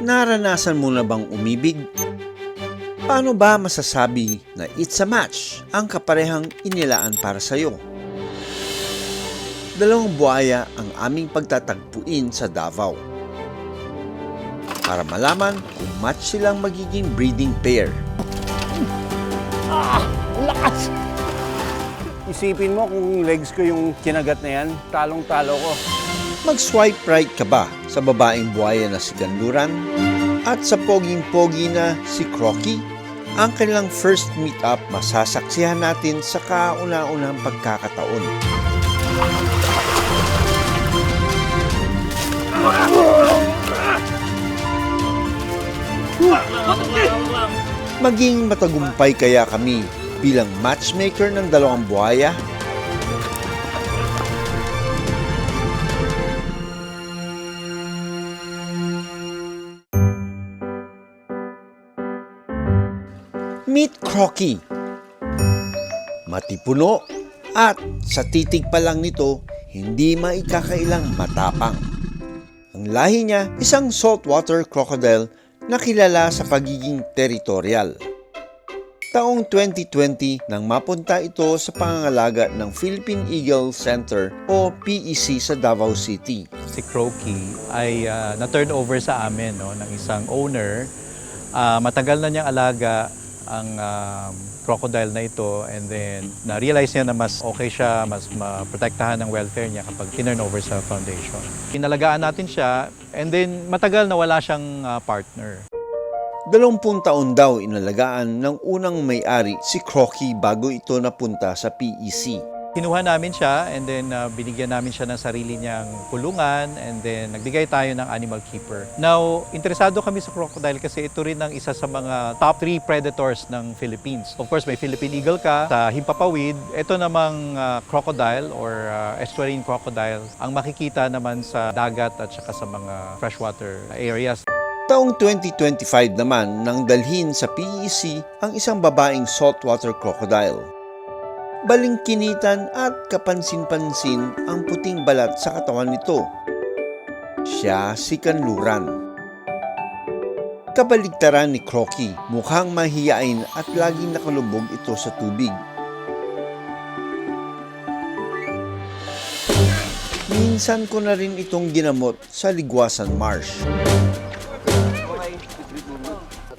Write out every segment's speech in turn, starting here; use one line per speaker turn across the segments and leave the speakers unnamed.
Naranasan mo na bang umibig? Paano ba masasabi na it's a match ang kaparehang inilaan para sa'yo? Dalawang buhaya ang aming pagtatagpuin sa Davao para malaman kung match silang magiging breeding pair.
Lakas! Isipin mo kung legs ko yung kinagat na yan, talong-talo ko.
Mag-swipe right ka ba sa babaeng buhaya na si Kanluran at sa poging-pogi na si Crocky? Ang kanilang first meet-up masasaksihan natin sa kauna-unahang pagkakataon. Maging matagumpay kaya kami bilang matchmaker ng dalawang buhaya? Meet Crocky. Matipuno at sa titig pa lang nito, hindi maikakailang matapang. Ang lahi niya, isang saltwater crocodile na kilala sa pagiging territorial. Taong 2020 nang mapunta ito sa pangangalaga ng Philippine Eagle Center o PEC sa Davao City.
Si Crocky ay na-turn over sa amin ng isang owner. Matagal na niyang alaga ang crocodile na ito, and then na-realize niya na mas okay siya, mas maprotektahan ng welfare niya kapag tinurn over sa foundation. Inalagaan natin siya, and then matagal na wala siyang partner.
20 taon daw inalagaan ng unang may-ari si Crocky bago ito napunta sa PEC.
Kinuha namin siya, and then binigyan namin siya ng sarili niyang kulungan, and then nagbigay tayo ng animal keeper. Now, interesado kami sa crocodile kasi ito rin ang isa sa mga top 3 predators ng Philippines. Of course, may Philippine eagle ka, sa Himpapawid, ito namang crocodile or estuarine crocodile ang makikita naman sa dagat at saka sa mga freshwater areas.
Taong 2025 naman nang dalhin sa PEC ang isang babaeng saltwater crocodile. Balingkinitan at kapansin-pansin ang puting balat sa katawan nito. Siya si Kanluran. Kabaligtaran ni Crocky, mukhang mahiyain at laging nakalubog ito sa tubig. Minsan ko na rin itong ginamot sa Ligwasan Marsh.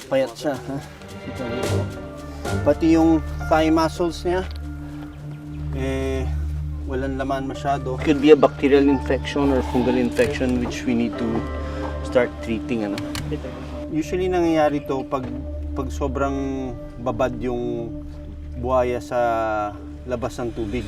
Payat siya, ha? Pati yung thigh muscles niya, walang laman masyado. Could be a bacterial infection or fungal infection which we need to start treating. Usually nangyayari to pag sobrang babad yung buhaya sa labas ng tubig.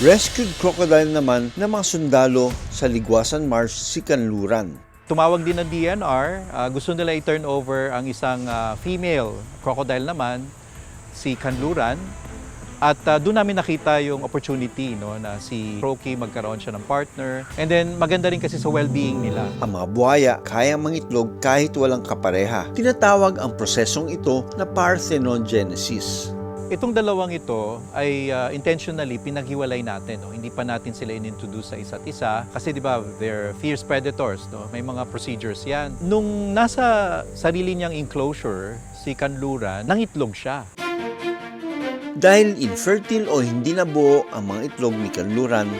Rescued crocodile naman na mga sundalo sa Ligwasan Marsh si Kanluran.
Tumawag din ng DNR, gusto nila i-turn over ang isang female crocodile naman, si Kanluran. At doon namin nakita yung opportunity na si Crocky magkaroon siya ng partner. And then maganda rin kasi sa well-being nila.
Ang mga buhaya kayang mangitlog kahit walang kapareha. Tinatawag ang prosesong ito na parthenogenesis.
Itong dalawang ito ay intentionally pinaghiwalay natin. Hindi pa natin sila inintroduce sa isa't isa. Kasi di ba, they're fierce predators. May mga procedures yan. Nung nasa sarili niyang enclosure, si Kanluran, nangitlog siya.
Dahil infertile o hindi nabuo ang mga itlog ni Kanluran,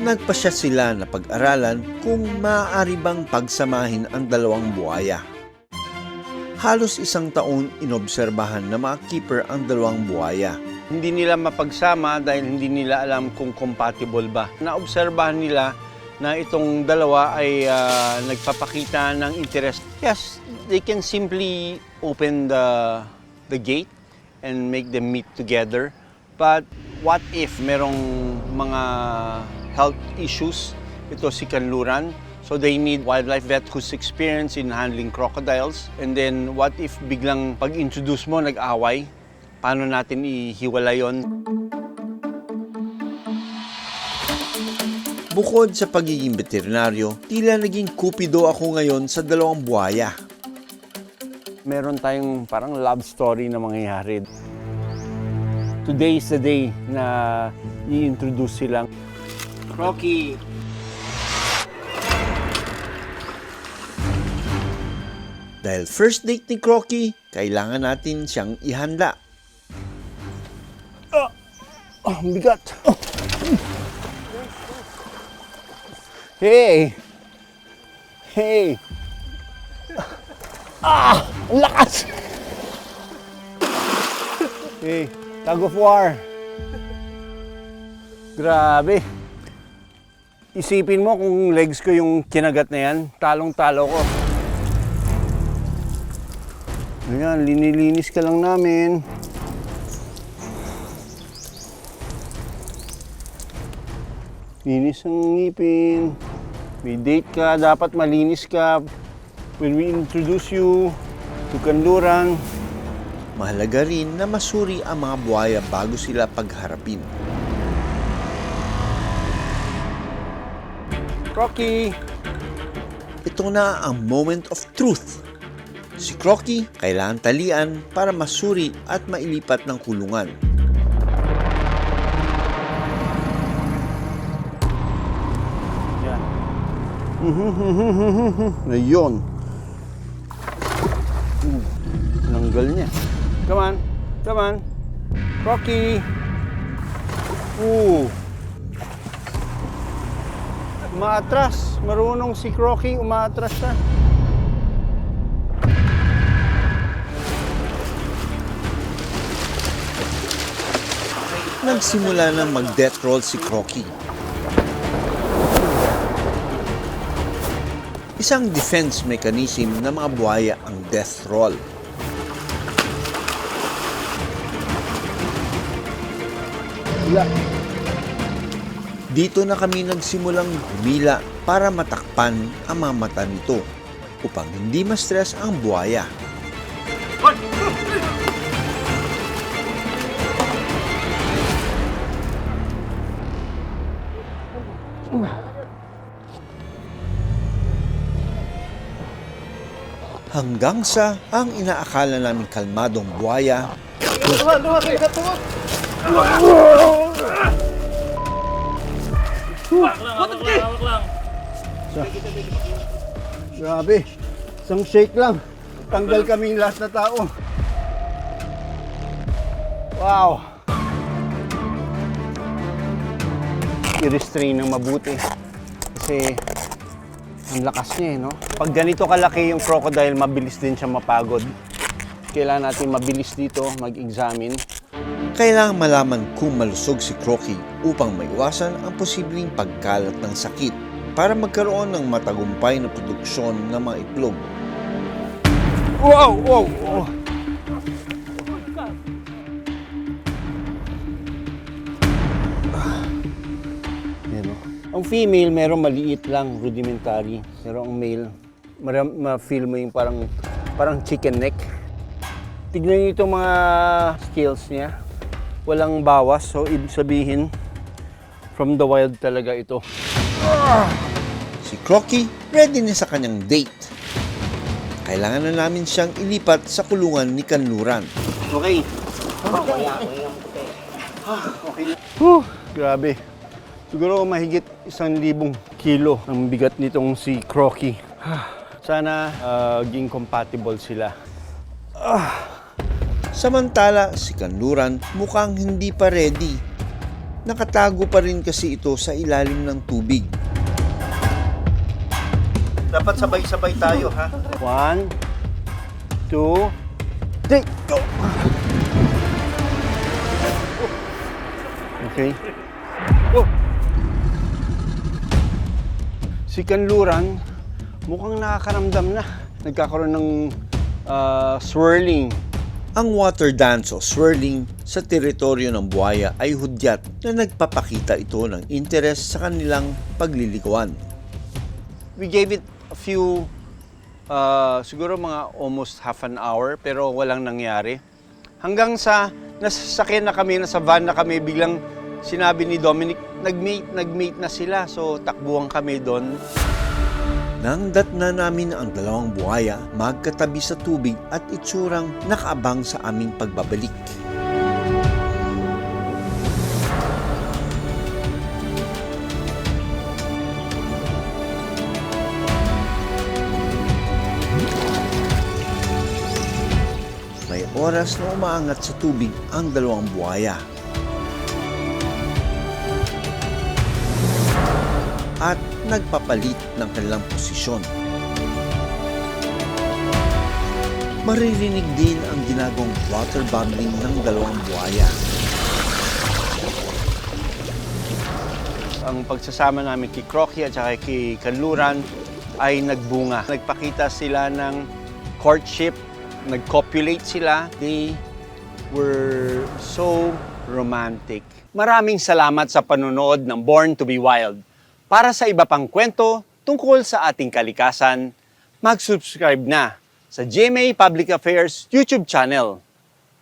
nagpasya sila na pag-aralan kung maaari bang pagsamahin ang dalawang buhaya. Halos 1 taon inobserbahan ng mga keeper ang dalawang buhaya.
Hindi nila mapagsama dahil hindi nila alam kung compatible ba. Naobserbahan nila na itong dalawa ay nagpapakita ng interest. Yes, they can simply open the gate and make them meet together. But what if merong mga health issues ito si Kanluran? So they need wildlife vet who's experienced in handling crocodiles. And then what if biglang pag-introduce mo nag-away? Paano natin ihiwalay yon?
Bukod sa pagiging veterinaryo, tila naging kupido ako ngayon sa dalawang buhaya.
Meron tayong parang love story na mangyayari. Today is the day na i-introduce silang Crocky.
Dahil first date ni Crocky, kailangan natin siyang ihanda.
Oh, bigat. Oh. Hey! Hey! Ang lakas! Hey, tug of war. Grabe. Isipin mo kung legs ko yung kinagat na yan, talong-talo ko. Ayan, linilinis ka lang namin. Linis ang ngipin. May date ka, dapat malinis ka. When we introduce you to kanluran.
Mahalaga rin na masuri ang mga buhaya bago sila pagharapin.
Crocky!
Ito na ang moment of truth. Si Crocky kailangan talian para masuri at mailipat ng kulungan.
Yan. Ayun. Nanggal niya. Come on. Come on. Crocky! Umaatras. Marunong si Crocky, umaatras siya.
Nagsimula na mag-death roll si Crocky. Isang defense mechanism ng mga buhaya ang death roll. Dito na kami nagsimulang humila para matakpan ang mga mata nito upang hindi ma-stress ang buhaya. Hanggang sa ang inaakala naming kalmadong buhaya
Grabe. Isang shake lang. Tanggal kaming lahat na tao. Wow. I-restrain ng mabuti. Kasi ang lakas niya no? Pag ganito kalaki yung crocodile, mabilis din siya mapagod. Kailangan natin mabilis dito mag-examine.
kailangang malaman kung malusog si Crocky upang maiwasan ang posibleng pagkalat ng sakit para magkaroon ng matagumpay na produksyon ng mga itlog.
Wow! Wow! Oh. Yan, oh. Ang female, meron maliit lang, rudimentary. Pero ang male, ma-feel mo yung parang chicken neck. Tignan niyo itong mga scales niya. Walang bawas, so ibig sabihin, from the wild talaga ito.
Si Crocky ready na sa kanyang date. Kailangan na namin siyang ilipat sa kulungan ni Kanluran.
Okay. Grabe. Siguro mahigit 1,000 kilo ang bigat nitong si Crocky. Sana maging compatible sila.
Samantala, si Kanluran mukhang hindi pa ready. Nakatago pa rin kasi ito sa ilalim ng tubig. Dapat sabay-sabay tayo, ha?
1, 2, 3, go! Okay. Oh. Si Kanluran, mukhang nakakaramdam na. Nagkakaroon ng swirling.
Ang water dance o swirling sa teritoryo ng buhaya ay hudyat na nagpapakita ito ng interes sa kanilang paglilikuan.
We gave it a few, siguro mga almost half an hour, pero walang nangyari. Hanggang sa nasasakyan na kami, nasa van na kami, biglang sinabi ni Dominic, nag-mate na sila. So takbuhan kami doon.
Nang datna namin ang dalawang buhaya magkatabi sa tubig at itsurang nakaabang sa aming pagbabalik. oras na umaangat sa tubig ang dalawang buhaya. At nagpapalit ng kanilang posisyon. Maririnig din ang ginagawang water bubbling ng dalawang buhaya.
Ang pagsasama namin kay Croaky at saka kay Kanluran ay nagbunga. Nagpakita sila ng courtship, nag-copulate sila. They were so romantic. Maraming salamat sa panonood ng Born to be Wild. Para sa iba pang kwento tungkol sa ating kalikasan, mag-subscribe na sa GMA Public Affairs YouTube channel.